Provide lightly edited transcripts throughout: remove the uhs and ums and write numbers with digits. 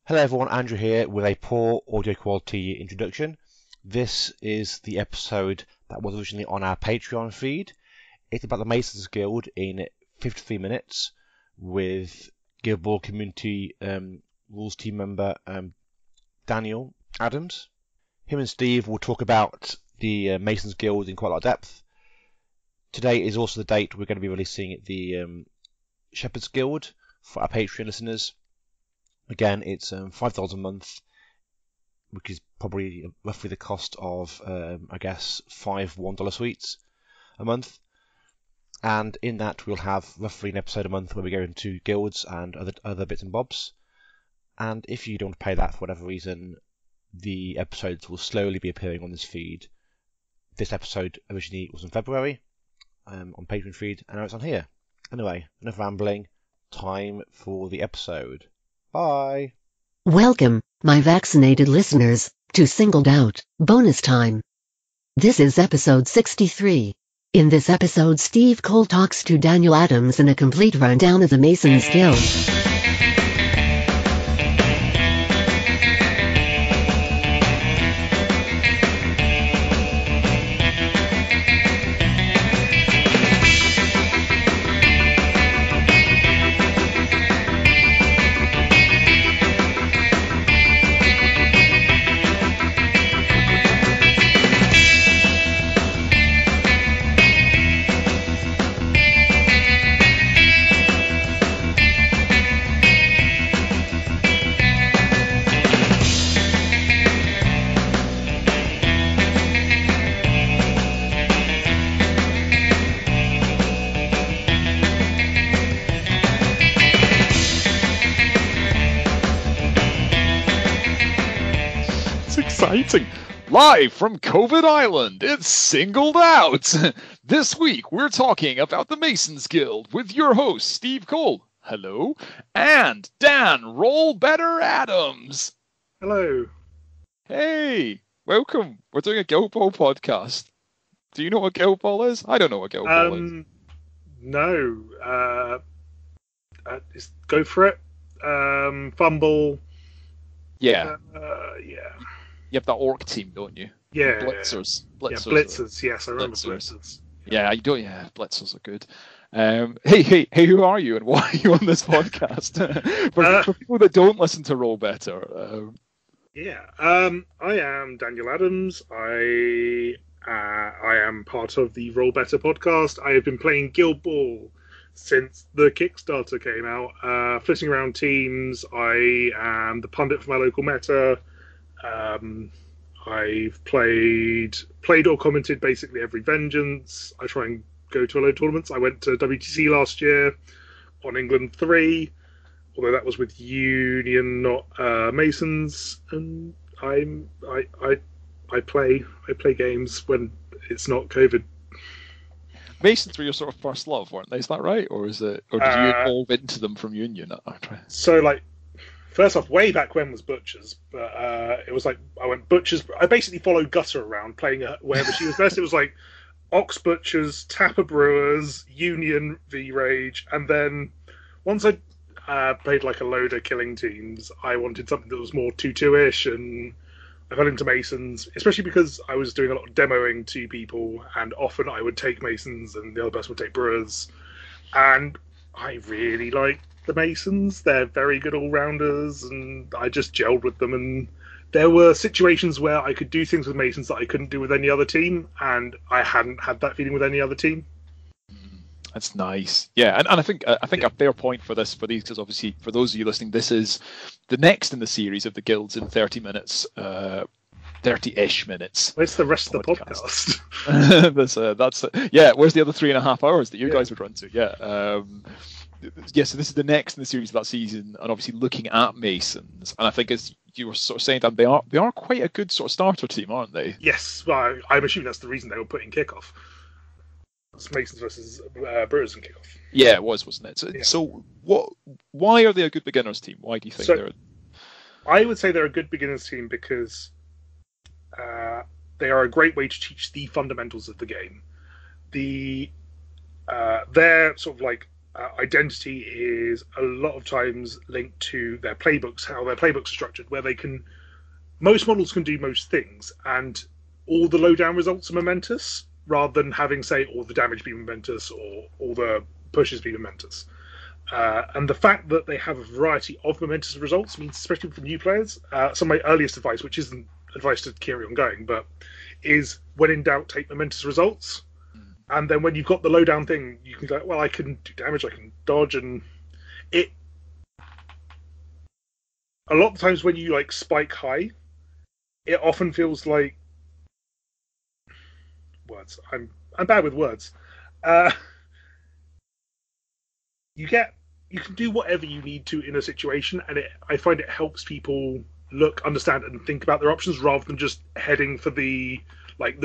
Hello everyone, Andrew here with a poor audio quality introduction. This is the episode that was originally on our Patreon feed. It's about the Masons Guild in 53 minutes with Guild Ball community rules team member Daniel Adams. Him and Steve will talk about the Masons Guild in quite a lot of depth. Today is also the date we're going to be releasing the Shepherd's Guild for our Patreon listeners. Again, it's $5 a month, which is probably roughly the cost of, I guess, 5 $1 suites a month. And in that, we'll have roughly an episode a month where we go into guilds and other bits and bobs. And if you don't pay that for whatever reason, the episodes will slowly be appearing on this feed. This episode originally was in February on Patreon feed, and now it's on here. Anyway, enough rambling. Time for the episode. Bye. Welcome, my vaccinated listeners, to Singled Out Bonus Time. This is episode 63. In this episode, Steve Cole talks to Daniel Adams in a complete rundown of the Masons Guild. Exciting! Live from COVID Island, it's Singled Out! This week we're talking about the Masons Guild with your host, Steve Cole. Hello. And Dan Roll Better Adams. Hello. Hey, welcome. We're doing a Guild Ball podcast. Do you know what Guild Ball is? I don't know what Guild Ball is. No. Go for it. Fumble. Yeah. Yeah. You have that orc team, don't you? Yeah. Blitzers. Yeah, Blitzers. Yes, I remember Blitzers. Yeah, you don't. Yeah, Blitzers are good. Hey, who are you and why are you on this podcast? for people that don't listen to Roll Better. I am Daniel Adams. I am part of the Roll Better podcast. I have been playing Guild Ball since the Kickstarter came out, flitting around teams. I am the pundit for my local meta. I've played or commented basically every Vengeance. I try and go to a load of tournaments. I went to WTC last year on England 3, although that was with Union, not Masons. And I play games when it's not COVID. Masons were your sort of first love, weren't they? Is that right, or did you evolve into them from Union? So first off, way back when was Butchers, but it was like I went Butchers. I basically followed Gutter around playing wherever she was best. It was like Ox Butchers, Tapper Brewers, Union V Rage, and then once I played like a load of killing teams, I wanted something that was more 2-2-ish, and I fell into Masons, especially because I was doing a lot of demoing to people, and often I would take Masons and the other person would take Brewers, and I really like the Masons. They're very good all-rounders, and I just gelled with them, and there were situations where I could do things with Masons that I couldn't do with any other team, and I hadn't had that feeling with any other team. That's nice. Yeah, and I think a fair point for these, because obviously for those of you listening, this is the next in the series of the guilds in 30 minutes, 30-ish minutes. Where's the rest of the podcast? Where's the other 3.5 hours that you guys would run to? So this is the next in the series of that season, and obviously looking at Masons, and I think as you were sort of saying, Dan, they are quite a good sort of starter team, aren't they? Yes, well, I'm assuming that's the reason they were put in kickoff. It's Masons versus Brewers in kickoff. Yeah, it was, wasn't it? So why are they a good beginners team? Why do you think they're? I would say they're a good beginners team because they are a great way to teach the fundamentals of the game. They're sort of like identity is a lot of times linked to their playbooks, how their playbooks are structured, where most models can do most things, and all the lowdown results are momentous, rather than having, say, all the damage be momentous or all the pushes be momentous. And the fact that they have a variety of momentous results means, especially for new players, some of my earliest advice, which isn't advice to carry on going, but is when in doubt, take momentous results. And then when you've got the lowdown thing, you can go, well, I can do damage, I can dodge, and it. A lot of times when you like spike high, it often feels like words. I'm bad with words. You can do whatever you need to in a situation, and I find it helps people look, understand, and think about their options rather than just heading for the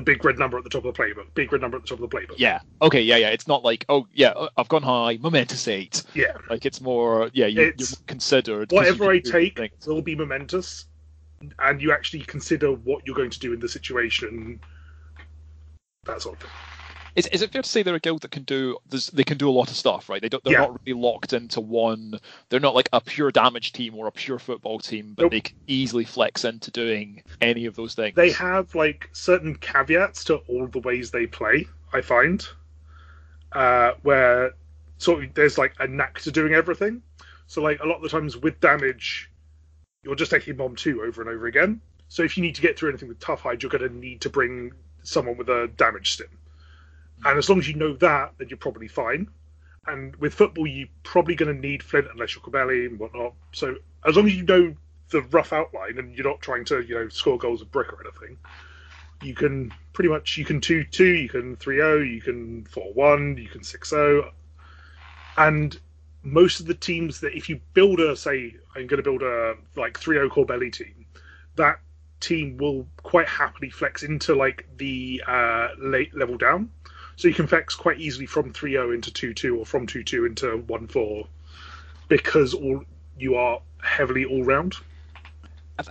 big red number at the top of the playbook. Big red number at the top of the playbook. Yeah. Okay. Yeah. It's not like, oh yeah, I've gone high, momentous 8. Yeah. Like it's more, yeah, you're considered. Whatever I take will be momentous, and you actually consider what you're going to do in the situation. That sort of thing. Is it fair to say they're a guild that they can do a lot of stuff, right? They're not really locked into one. They're not like a pure damage team or a pure football team, but they can easily flex into doing any of those things. They have like certain caveats to all the ways they play, I find, where sort of there's like a knack to doing everything. So like a lot of the times with damage, you're just taking bomb 2 over and over again. So if you need to get through anything with tough hide, you're going to need to bring someone with a damage stim. And as long as you know that, then you're probably fine. And with football, you're probably going to need Flint unless you're Corbelli and whatnot. So as long as you know the rough outline and you're not trying to, score goals with brick or anything, you can pretty much, you can 2-2, you can 3-0, you can 4-1, you can 6-0. And most of the teams that, if you build I'm going to build a 3-0 Corbelli team, that team will quite happily flex into the late level down. So you can flex quite easily from 3-0 into 2-2 or from 2-2 into 1-4 because you are heavily all-round.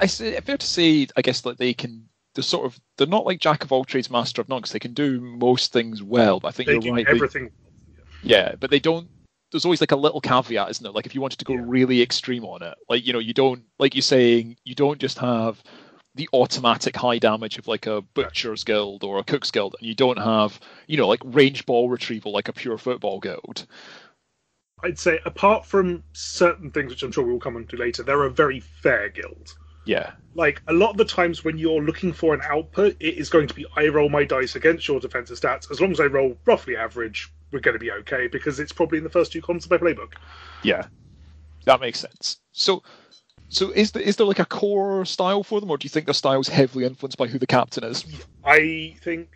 It's fair to say, I guess, that they're not like jack of all trades, master of none, because they can do most things well, but I think you're right. Everything. Yeah, but they don't. There's always like a little caveat, isn't there? Like if you wanted to go really extreme on it, you don't, like you're saying, you don't just have the automatic high damage of like a butcher's guild or a cook's guild, and you don't have, like range ball retrieval like a pure football guild. I'd say apart from certain things, which I'm sure we'll come on to later, they're a very fair guild. Yeah. Like a lot of the times when you're looking for an output, it is going to be, I roll my dice against your defensive stats. As long as I roll roughly average, we're going to be okay because it's probably in the first 2 columns of my playbook. Yeah, that makes sense. So is there like a core style for them, or do you think their style is heavily influenced by who the captain is? I think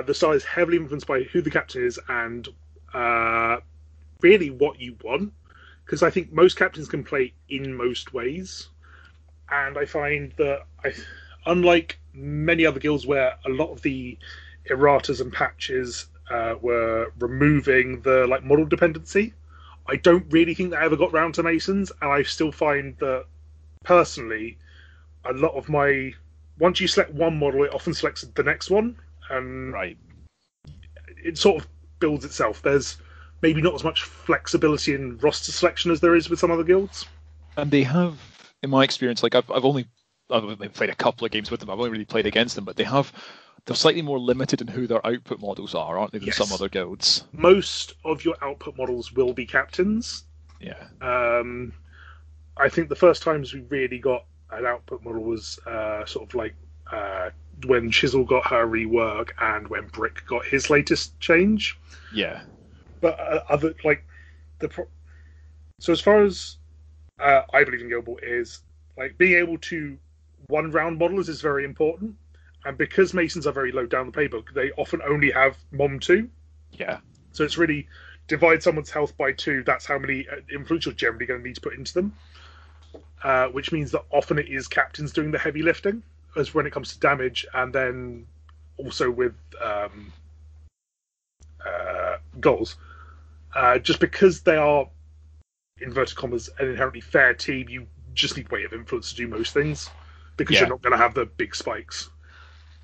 the style is heavily influenced by who the captain is and really what you want. Because I think most captains can play in most ways. And I find that, unlike many other guilds where a lot of the erratas and patches were removing the model dependency, I don't really think that ever got round to Masons, and I still find that personally, a lot of once you select one model, it often selects the next one, and right, it sort of builds itself. There's maybe not as much flexibility in roster selection as there is with some other guilds. And they have, in my experience, like I've only played a couple of games with them. I've only really played against them, but they're slightly more limited in who their output models are, aren't they, than some other guilds? Most of your output models will be captains. Yeah. I think the first times we really got an output model was when Chisel got her rework and when Brick got his latest change. Yeah. But so as far as I believe in Guild Ball is being able to one round models is very important, and because Masons are very low down the playbook, they often only have Mom 2. Yeah. So it's really divide someone's health by 2. That's how many influence you're generally going to need to put into them. Which means that often it is captains doing the heavy lifting, as when it comes to damage, and then also with goals. Just because they are, inverted commas, an inherently fair team, you just need weight of influence to do most things, because you're not going to have the big spikes.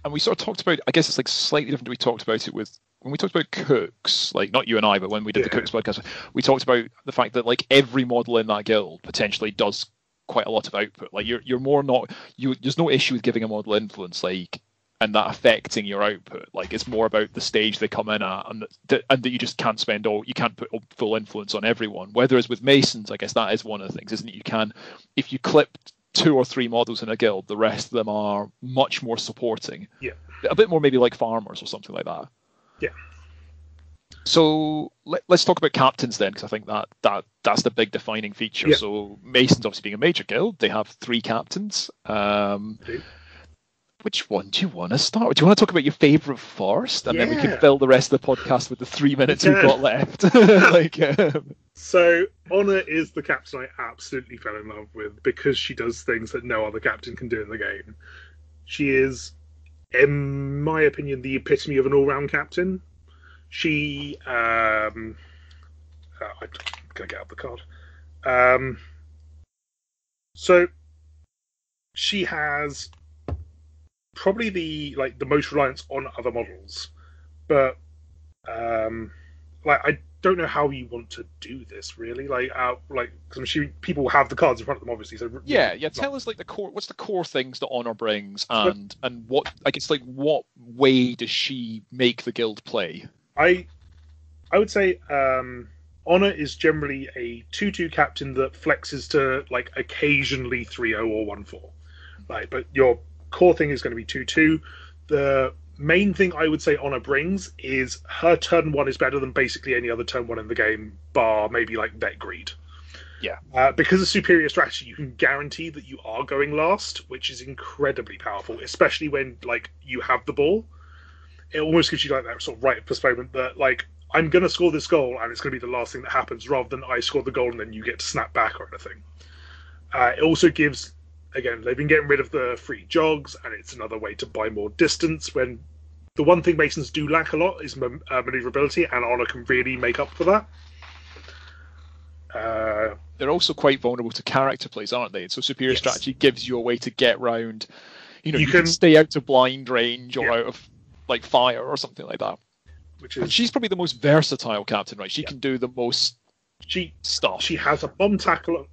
And we sort of talked about, I guess it's slightly different. We talked about it with when we talked about cooks, like not you and I, but when we did the Yeah. cooks podcast, we talked about the fact that like every model in that guild potentially does quite a lot of output. Like you're more not there's no issue with giving a model influence, like, and that affecting your output. Like it's more about the stage they come in at, and that you just can't you can't put full influence on everyone. Whereas with Masons, I guess that is one of the things, isn't it? You can, if you clip 2 or 3 models in a guild, the rest of them are much more supporting. Yeah. A bit more maybe like farmers or something like that. Yeah. So let's talk about captains then, because I think that's the big defining feature. Yeah. So Masons, obviously being a major guild, they have 3 captains. Which one do you want to start with? Do you want to talk about your favourite first? And then we can fill the rest of the podcast with the 3 minutes we've got left. So, Honor is the captain I absolutely fell in love with because she does things that no other captain can do in the game. She is, in my opinion, the epitome of an all-round captain. She... I'm going to get out the card. So, she has probably the most reliance on other models, but I don't know how you want to do this really. Because I'm assuming people have the cards in front of them, obviously. So tell us like the core. What's the core things that Honor brings, and what what way does she make the guild play? I would say Honor is generally a 2/2 captain that flexes to occasionally 3/0 or 1/4. But your core thing is going to be 2/2. The main thing I would say Honor brings is her turn 1 is better than basically any other turn 1 in the game, bar maybe Bet Greed. Yeah. Because of superior strategy, you can guarantee that you are going last, which is incredibly powerful, especially when you have the ball. It almost gives you that sort of right of postponement that I'm going to score this goal and it's going to be the last thing that happens, rather than I score the goal and then you get to snap back or anything. It also gives, again, they've been getting rid of the free jogs, and it's another way to buy more distance, when the one thing Masons do lack a lot is maneuverability, and Honor can really make up for that. They're also quite vulnerable to character plays, aren't they? So superior strategy gives you a way to get round. You can stay out of blind range or out of fire or something like that. And she's probably the most versatile captain, right? She can do the most stuff. She has a bomb tackle.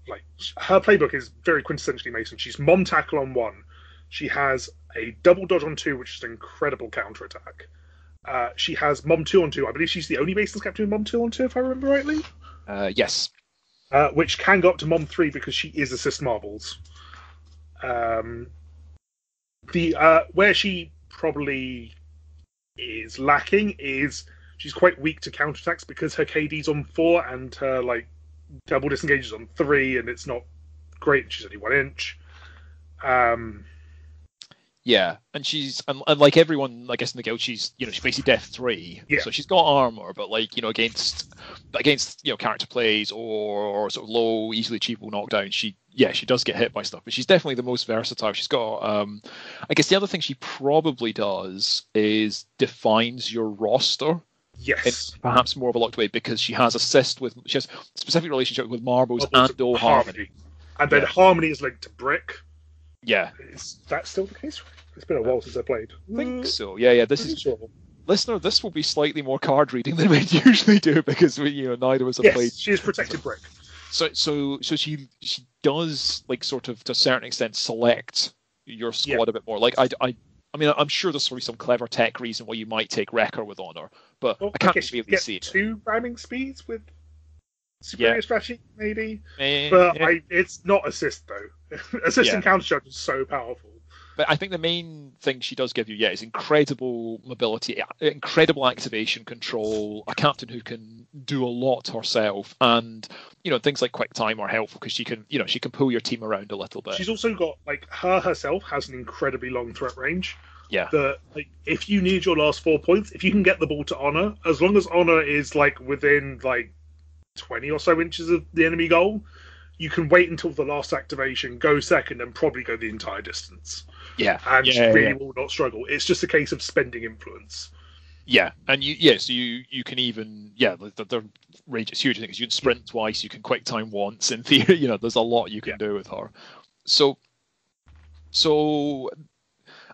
Her playbook is very quintessentially Mason. She's mom tackle on 1. She has a double dodge on 2, which is an incredible counter attack. She has mom 2 on 2. I believe she's the only Mason's captain with mom 2 on 2, if I remember rightly. Yes. Which can go up to mom 3 because she is assist marbles. Where she probably is lacking is she's quite weak to counterattacks because her KD's on 4 and her double disengage is on 3, and it's not great. She's only 1 inch. Yeah, and she's and like everyone, I guess in the guild, she's she's basically Death 3. Yeah. So she's got armor, but against character plays or sort of low, easily achievable knockdowns, she does get hit by stuff. But she's definitely the most versatile. She's got I guess the other thing she probably does is defines your roster. Yes. In perhaps more of a locked way, because she has she has specific relationship with marbles and harmony. And then harmony is linked to brick. Yeah. Is that still the case? It's been a while since I played. I think so. Yeah. This is listener. This will be slightly more card reading than we usually do, because neither of us have played. She is protected brick. So she does sort of to a certain extent select your squad a bit more. I mean, I'm sure there's probably some clever tech reason why you might take Wrecker with Honor, but I can't really see it. 2 ramming speeds with superior strategy, maybe. But it's not assist, though. Assist and counter charge is so powerful. But I think the main thing she does give you, is incredible mobility, incredible activation control, a captain who can do a lot herself, and things like quick time are helpful because she can pull your team around a little bit. She's also got her herself has an incredibly long threat range. Yeah. If you need your last 4 points, if you can get the ball to Honor, as long as Honor is within 20 or so inches of the enemy goal, you can wait until the last activation, go second, and probably go the entire distance. Yeah. And she really will not struggle. It's just a case of spending influence. Yeah, and so you can even the range is huge. I think you can sprint twice, you can quick time once. In theory, there's a lot you can do with her. So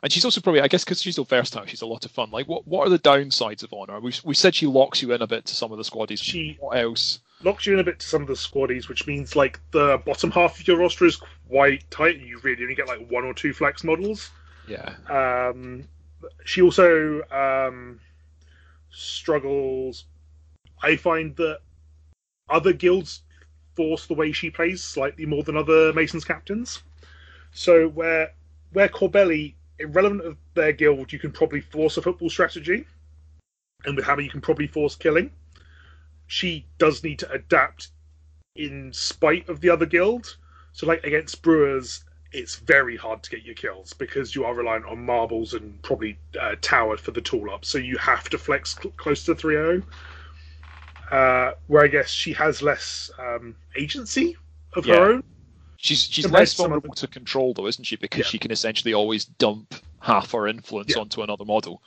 And she's also probably, I guess, because she's so versatile, she's a lot of fun. Like, what are the downsides of Honor? We said she locks you in a bit to some of the squaddies. What else? Locks you in a bit to some of the squaddies, which means like the bottom half of your roster is quite tight, and you really only get like 1 or 2 flex models. Yeah. She also struggles. I find that other guilds force the way she plays slightly more than other Masons captains. So where Corbelli, irrelevant of their guild, you can probably force a football strategy, and with Hammer you can probably force killing. She does need to adapt in spite of the other guild. So like against Brewers, it's very hard to get your kills because you are reliant on marbles and probably tower for the tool up. So you have to flex close to 3-0. Where I guess she has less agency of her own. She's less vulnerable to control, though, isn't she? Because she can essentially always dump half her influence onto another model.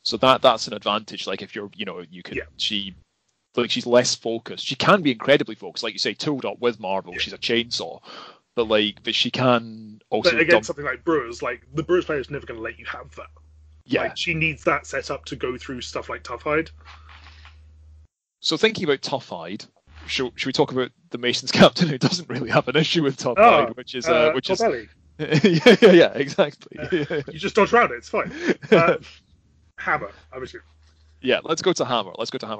So that's an advantage. Like if you're, you could she's less focused. She can be incredibly focused, like you say, tooled up with marble. She's a chainsaw, but she can also. But against something like Brewers, like the Brewers player is never going to let you have that. Yeah, like, she needs that set up to go through stuff like Tough Hide. So thinking about Tough Hide, should we talk about the Masons captain who doesn't really have an issue with Tough Hide, which is Corbelli. yeah, exactly. You just dodge around it. It's fine. Hammer, I'm assuming. Yeah, let's go to Hammer.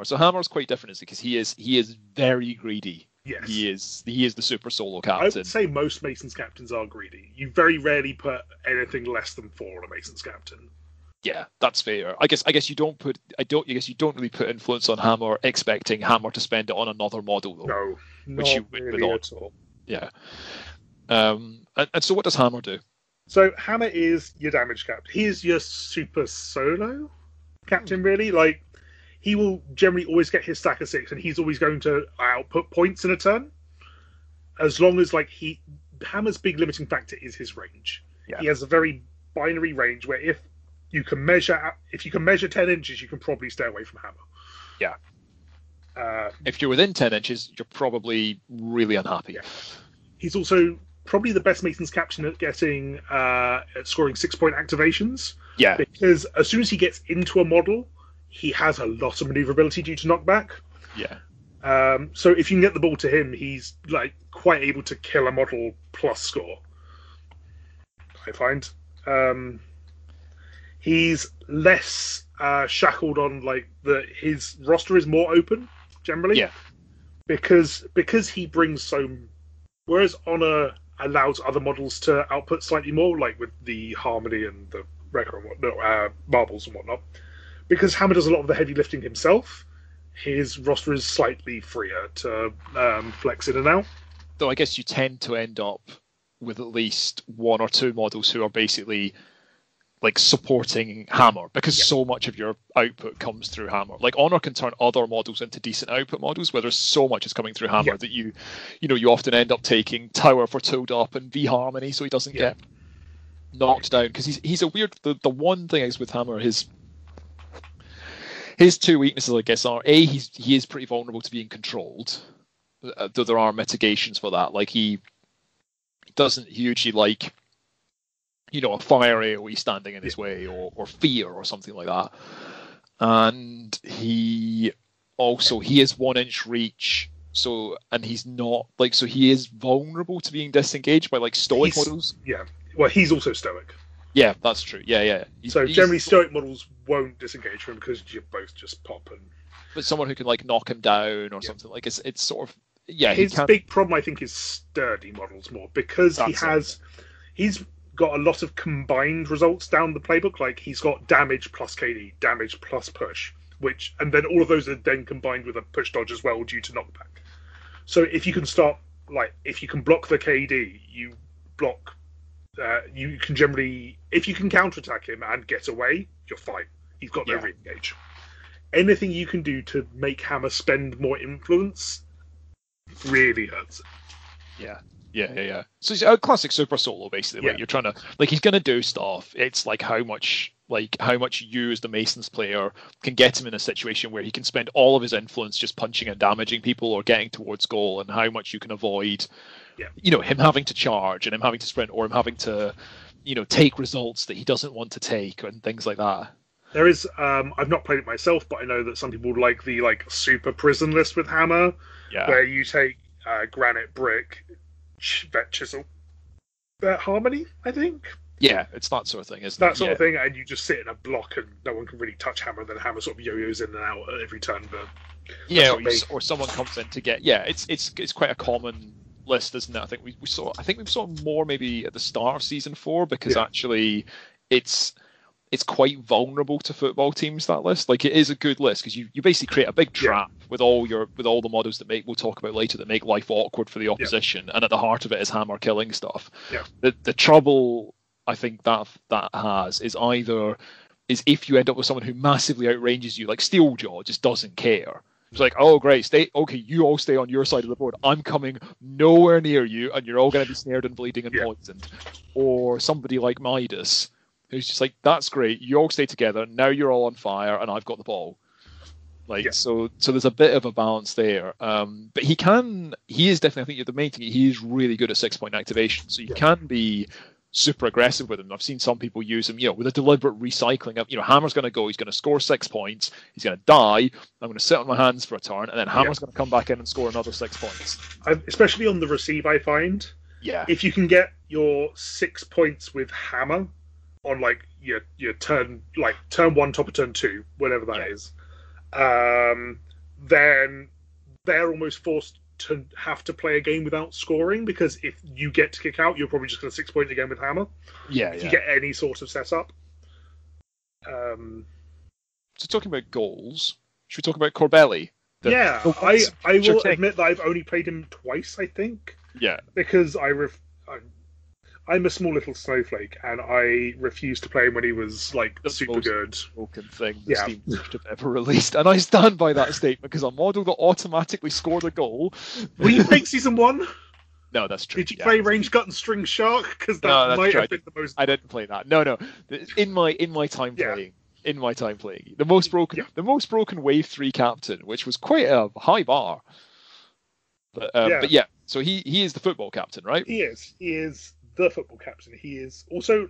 So Hammer's quite different, because he is very greedy. Yes. He is the super solo captain. I would say most Masons captains are greedy. You very rarely put anything less than 4 on a Masons captain. Yeah, that's fair. I guess you don't really put influence on Hammer expecting Hammer to spend it on another model, though. No, which not you would really at all. Yeah. And so what does Hammer do? So Hammer is your damage captain. He is your super solo captain, really. Like, he will generally always get his stack of 6, and he's always going to output points in a turn. As long as Hammer's big limiting factor is his range. Yeah. He has a very binary range where if you can measure 10 inches, you can probably stay away from Hammer. Yeah. If you're within 10 inches, you're probably really unhappy. Yeah. He's also probably the best Masons captain at getting at scoring 6-point activations. Yeah. Because as soon as he gets into a model, he has a lot of maneuverability due to knockback. Yeah. So if you can get the ball to him, he's quite able to kill a model plus score, I find. He's less shackled on his roster is more open generally. Yeah. Because he brings whereas Honor allows other models to output slightly more, like with the Harmony and the Wrecker and whatnot, marbles and whatnot. Because Hammer does a lot of the heavy lifting himself, his roster is slightly freer to flex in and out. Though I guess you tend to end up with at least 1 or 2 models who are basically supporting Hammer, because so much of your output comes through Hammer. Like Honor can turn other models into decent output models, where there's so much is coming through Hammer that you often end up taking Tower for tooled up and V Harmony so he doesn't get knocked down, because he's a weird. The one thing is with Hammer, his 2 weaknesses, I guess, are he is pretty vulnerable to being controlled, though there are mitigations for that. Like he doesn't hugely like a fire AoE standing in his way, or fear or something like that. And he is 1-inch reach, and he's not so he is vulnerable to being disengaged by stoic models. Yeah. Well, he's also stoic. Yeah, that's true. Yeah. Generally stoic models won't disengage him because you both just pop But someone who can knock him down or something, it's sort of His big problem, I think, is sturdy models more, because he's got a lot of combined results down the playbook. Like he's got damage plus KD, damage plus push, and then all of those are then combined with a push dodge as well due to knockback. So if you can if you can block the KD, you block. You can generally, if you can counterattack him and get away, you're fine. He's got no re-engage. Anything you can do to make Hammer spend more influence really hurts it. Yeah. So it's a classic super solo, basically. You're trying to he's gonna do stuff. It's how much you as the Masons player can get him in a situation where he can spend all of his influence just punching and damaging people or getting towards goal, and how much you can avoid him having to charge and him having to sprint, or him having to take results that he doesn't want to take and things like that. There is, I've not played it myself, but I know that some people like the super prison list with hammer, where you take granite, brick, vet chisel, harmony, I think. Yeah, it's that sort of thing, isn't that it? sort of thing, and you just sit in a block, and no one can really touch hammer. And then hammer sort of yo-yos in and out at every turn. But or someone comes in to get. Yeah, it's quite a common list, isn't it? I think we saw. I think we saw more maybe at the start of season 4 because actually it's quite vulnerable to football teams, that list. Like, it is a good list because you basically create a big trap with all the models that we'll talk about later, that make life awkward for the opposition, and at the heart of it is hammer killing stuff. The trouble I think that has is if you end up with someone who massively outranges you, like Steeljaw just doesn't care. It's like, oh great, you all stay on your side of the board, I'm coming nowhere near you, and you're all going to be snared and bleeding and poisoned. Or somebody like Midas, who's just like, that's great, you all stay together, now you're all on fire and I've got the ball. So there's a bit of a balance there. But he is definitely, I think the main thing, he is really good at 6-point activation. So you can be super aggressive with him. I've seen some people use him, with a deliberate recycling of, Hammer's going to go, he's going to score 6 points, he's going to die, I'm going to sit on my hands for a turn, and then Hammer's going to come back in and score another 6 points. Especially on the receive, I find. If you can get your 6 points with Hammer on your turn, turn 1, top of turn 2, whatever that is, then they're almost forced to have to play a game without scoring, because if you get to kick out, you're probably just going to 6 point again with Hammer. If you get any sort of setup. So talking about goals, should we talk about Corbelli? I will admit that I've only played him twice, I think. Because I'm a small little snowflake, and I refused to play him when he was the super good. Broken thing the Steam should have ever released, and I stand by that statement because a model that automatically scored a goal. Were you playing season 1? No, that's true. Did you play Range Gut and String Shark? Because that might have been the most. I didn't play that. No. In my time playing. In my time playing, the most broken Wave 3 captain, which was quite a high bar. But so he is the football captain, right? He is the football captain. He is also,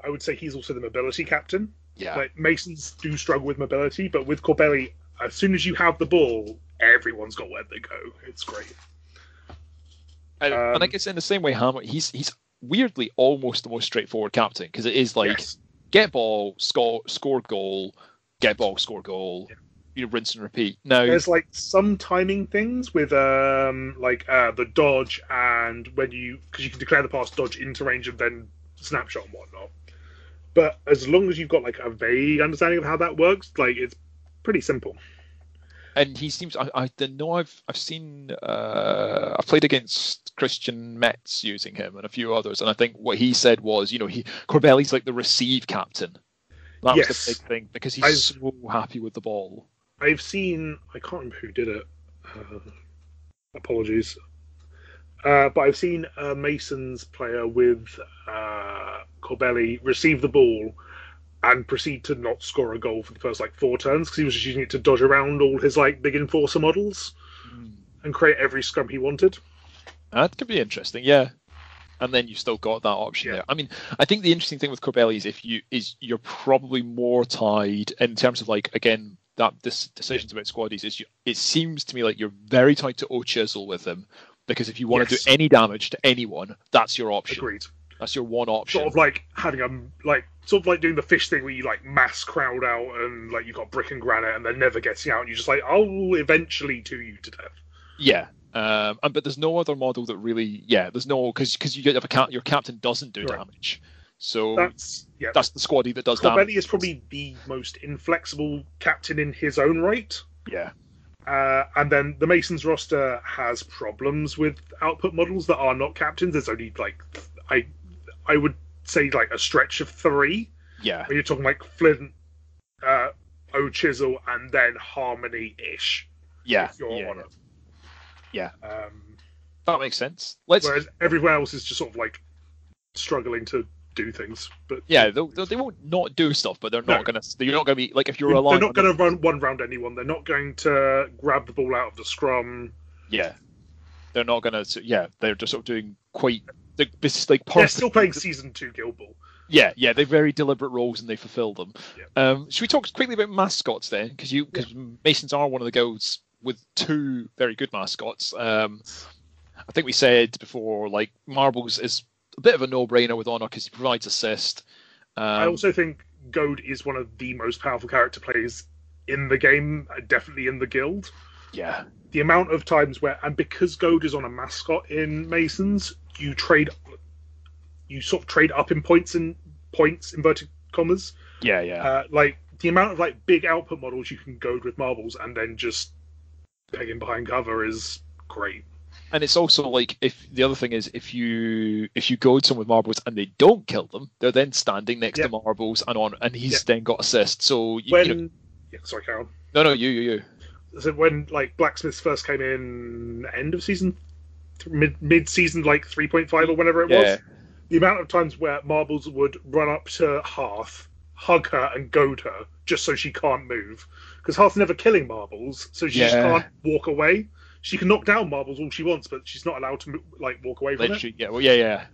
I would say he's also the mobility captain. Masons do struggle with mobility, but with Corbelli, as soon as you have the ball, everyone's got where they go. It's great. And I guess in the same way, Hammer, he's weirdly almost the most straightforward captain, because it is get ball, score goal, get ball, score goal. Rinse and repeat. Now there's some timing things with the dodge, and because you can declare the pass, dodge into range, and then snapshot and whatnot. But as long as you've got a vague understanding of how that works, it's pretty simple. And he seems. I don't know. I've seen. I've played against Christian Metz using him and a few others, and I think what he said was, Corbelli's the receive captain. That was the big thing, because he's so happy with the ball. I've seen, I can't remember who did it. Apologies. But I've seen a Masons player with Corbelli receive the ball and proceed to not score a goal for the first 4 turns, because he was just using it to dodge around all his big enforcer models and create every scrum he wanted. That could be interesting, yeah. And then you've still got that option there. I mean, I think the interesting thing with Corbelli is you're probably more tied in terms of again, decisions about squaddies. It seems to me like you're very tied to O-Chisel with him, because if you want to do any damage to anyone, that's your option. Agreed. That's your one option. Sort of having doing the fish thing where you mass crowd out, and you've got brick and granite, and they're never getting out, and you're just I'll eventually do you to death. Yeah. But there's no other model that really, there's no, because you have your captain doesn't do damage. So that's the squaddy that does damage. Corbelli is probably the most inflexible captain in his own right. Yeah. And then the Masons roster has problems with output models that are not captains. There's only I would say a stretch of 3. Yeah. When you're talking Flint, O-Chisel, and then Harmony-ish. Yeah. Yeah. That makes sense. Whereas everywhere else is just sort of struggling to do things. But they won't not do stuff, but they're not gonna be if you're relying. They're not going to run one round anyone. They're not going to grab the ball out of the scrum. Yeah, they're not going to. Yeah, they're just sort of doing quite this is like They're still playing Season 2 Guild Ball. Yeah, they're very deliberate roles and they fulfill them. Yeah. Should we talk quickly about mascots then? Because Masons are one of the guilds with 2 very good mascots. I think we said before, like, Marbles is a bit of a no-brainer with Honor because he provides assist. I also think Goad is one of the most powerful character plays in the game, definitely in the guild. Yeah. The amount of times where, and because Goad is on a mascot in Masons, you sort of trade up in points, inverted commas. Yeah. Like the amount of like big output models you can Goad with marbles and then just peg him behind cover is great. And it's also like, if the other thing is, if you goad someone with marbles and they don't kill them, they're then standing next to marbles and he's then got assist. So sorry, Carol. No, you. So when like blacksmiths first came in, end of season, mid season, like 3.5 or whenever it was, the amount of times where marbles would run up to Hearth, hug her, and goad her just so she can't move, because Hearth's never killing marbles, so she just can't walk away. She can knock down marbles all she wants, but she's not allowed to like walk away from it. Yeah.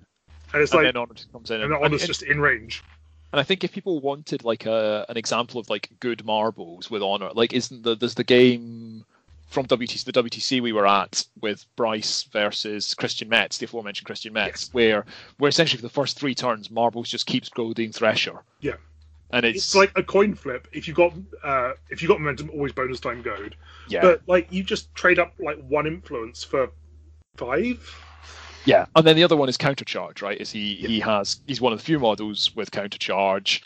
And it's like, then Honor just comes in, and Honor's just in range. And I think if people wanted like an example of like good marbles with Honor, like there's the game from the WTC we were at with Bryce versus Christian Metz, the aforementioned Christian Metz, where essentially for the first 3 turns Marbles just keeps goading Thresher. Yeah. And it's like a coin flip. If you got momentum, always bonus time goad. Yeah. But like you just trade up like 1 influence for 5. Yeah, and then the other one is countercharge, right? He's one of the few models with countercharge,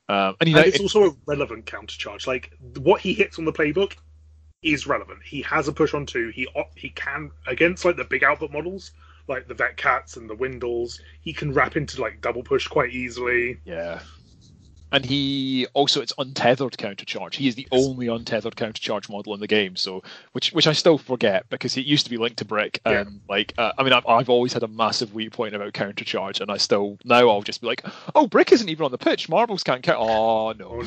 and it's also a relevant countercharge. Like what he hits on the playbook is relevant. He has a push on 2. He can, against like the big output models, like the Vet Cats and the Windles, he can wrap into like double push quite easily. Yeah. And he also, it's untethered countercharge. He is the only untethered countercharge model in the game. So, which I still forget because it used to be linked to Brick. And I've always had a massive weak point about countercharge, and now I'll just be like, oh, Brick isn't even on the pitch. Marbles can't count. Oh no.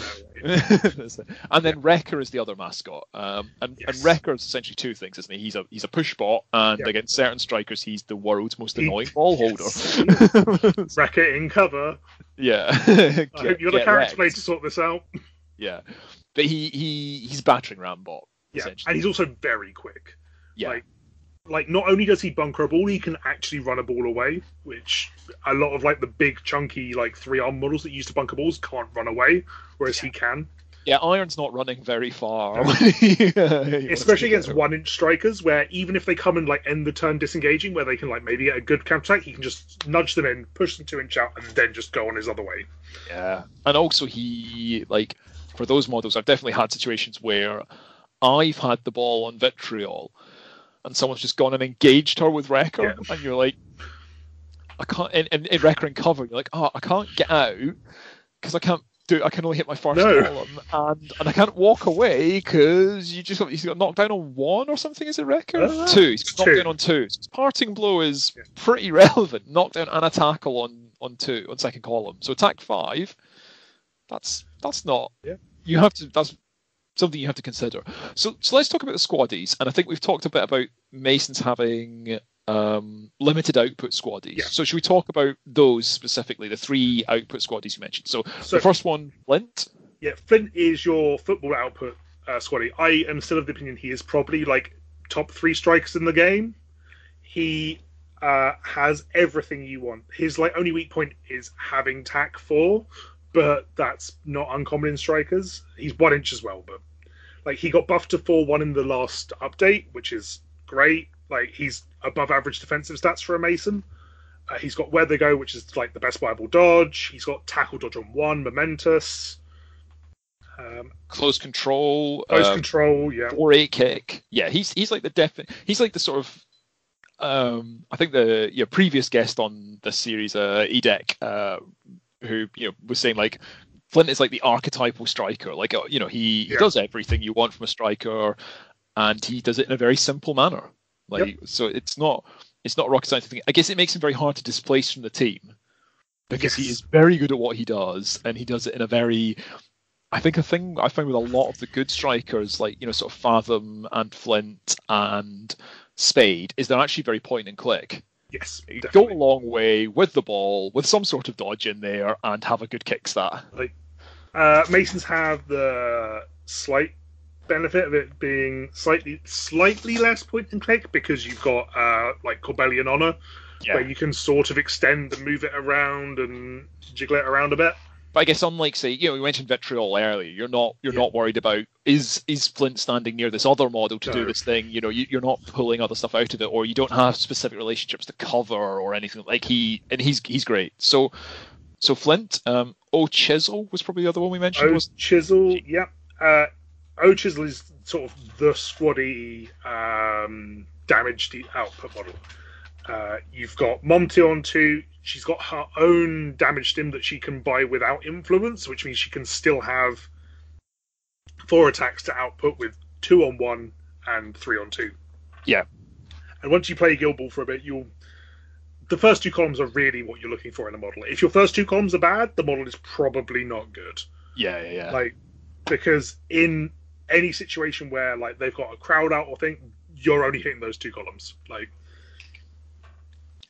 And then Wrecker is the other mascot. And Wrecker is essentially 2 things, isn't he? He's a push bot, and against certain strikers, he's the world's most annoying ball holder. Wrecker in cover. Yeah. I hope you got a character play to sort this out. Yeah. But he's battering ram bot. Yeah. And he's also very quick. Yeah. Like not only does he bunker a ball, he can actually run a ball away, which a lot of like the big chunky like 3-arm models that used to bunker balls can't run away, whereas he can. Yeah, Iron's not running very far. Especially against 1-inch strikers, where even if they come and like end the turn disengaging, where they can like maybe get a good counter attack, he can just nudge them in, push them 2-inch out, and then just go on his other way. Yeah, and also he, like, for those models, I've definitely had situations where I've had the ball on Vitriol, and someone's just gone and engaged her with Wrecker, and you're like, I can't, in Wrecker and cover, you're like, oh, I can't get out, because I can only hit my first column, and I can't walk away because he's got knocked down on 1 or something. Is it Wrecker? 2. He's got knocked down on 2. So his parting blow is pretty relevant. Knockdown and a tackle on 2 on second column. So attack 5. That's not. Yeah. You have to. That's something you have to consider. So let's talk about the squaddies, and I think we've talked a bit about Masons having limited output squaddies. Yeah. So should we talk about those specifically, the 3 output squaddies you mentioned? So the first one, Flint. Yeah, Flint is your football output squaddie. I am still of the opinion he is probably like top 3 strikers in the game. He has everything you want. His like only weak point is having tack 4, but that's not uncommon in strikers. He's 1 inch as well, but like he got buffed to 4-1 in the last update, which is great. Like he's above average defensive stats for a Mason. He's got Where They Go, which is like the best viable dodge. He's got tackle dodge on 1, momentous. Close control. Yeah. 4-8 kick. Yeah, he's like he's like the sort of I think the previous guest on this series, Edek, who was saying like Flint is like the archetypal striker. Like he does everything you want from a striker, and he does it in a very simple manner. So it's not a rocket science thing. I guess it makes him very hard to displace from the team because he is very good at what he does, and he does it in a very. I think a thing I find with a lot of the good strikers, like sort of Fathom and Flint and Spade, is they're actually very point and click. Yes, Go a definitely. long way with the ball, with some sort of dodge in there, and have a good kick stat. Like Masons have the slight benefit of it being slightly less point and click because you've got like Corbellion Honor, where Yeah. you can sort of extend and move it around and jiggle it around a bit. But I guess unlike, say, we mentioned Vitriol earlier, you're not worried about is Flint standing near this other model to do this thing. You're not pulling other stuff out of it, or you don't have specific relationships to cover or anything like he's great. So Flint, O Chisel was probably the other one we mentioned. O Chisel, yep. O Chisel is sort of the squaddy damaged output model. You've got Monty on 2. She's got her own damage stim that she can buy without influence, which means she can still have 4 attacks to output with 2 on 1 and 3 on 2. Yeah. And once you play Guild Ball for a bit, the first 2 columns are really what you're looking for in a model. If your first 2 columns are bad, the model is probably not good. Yeah. Like, because in any situation where like they've got a crowd out or thing, you're only hitting those 2 columns. Like.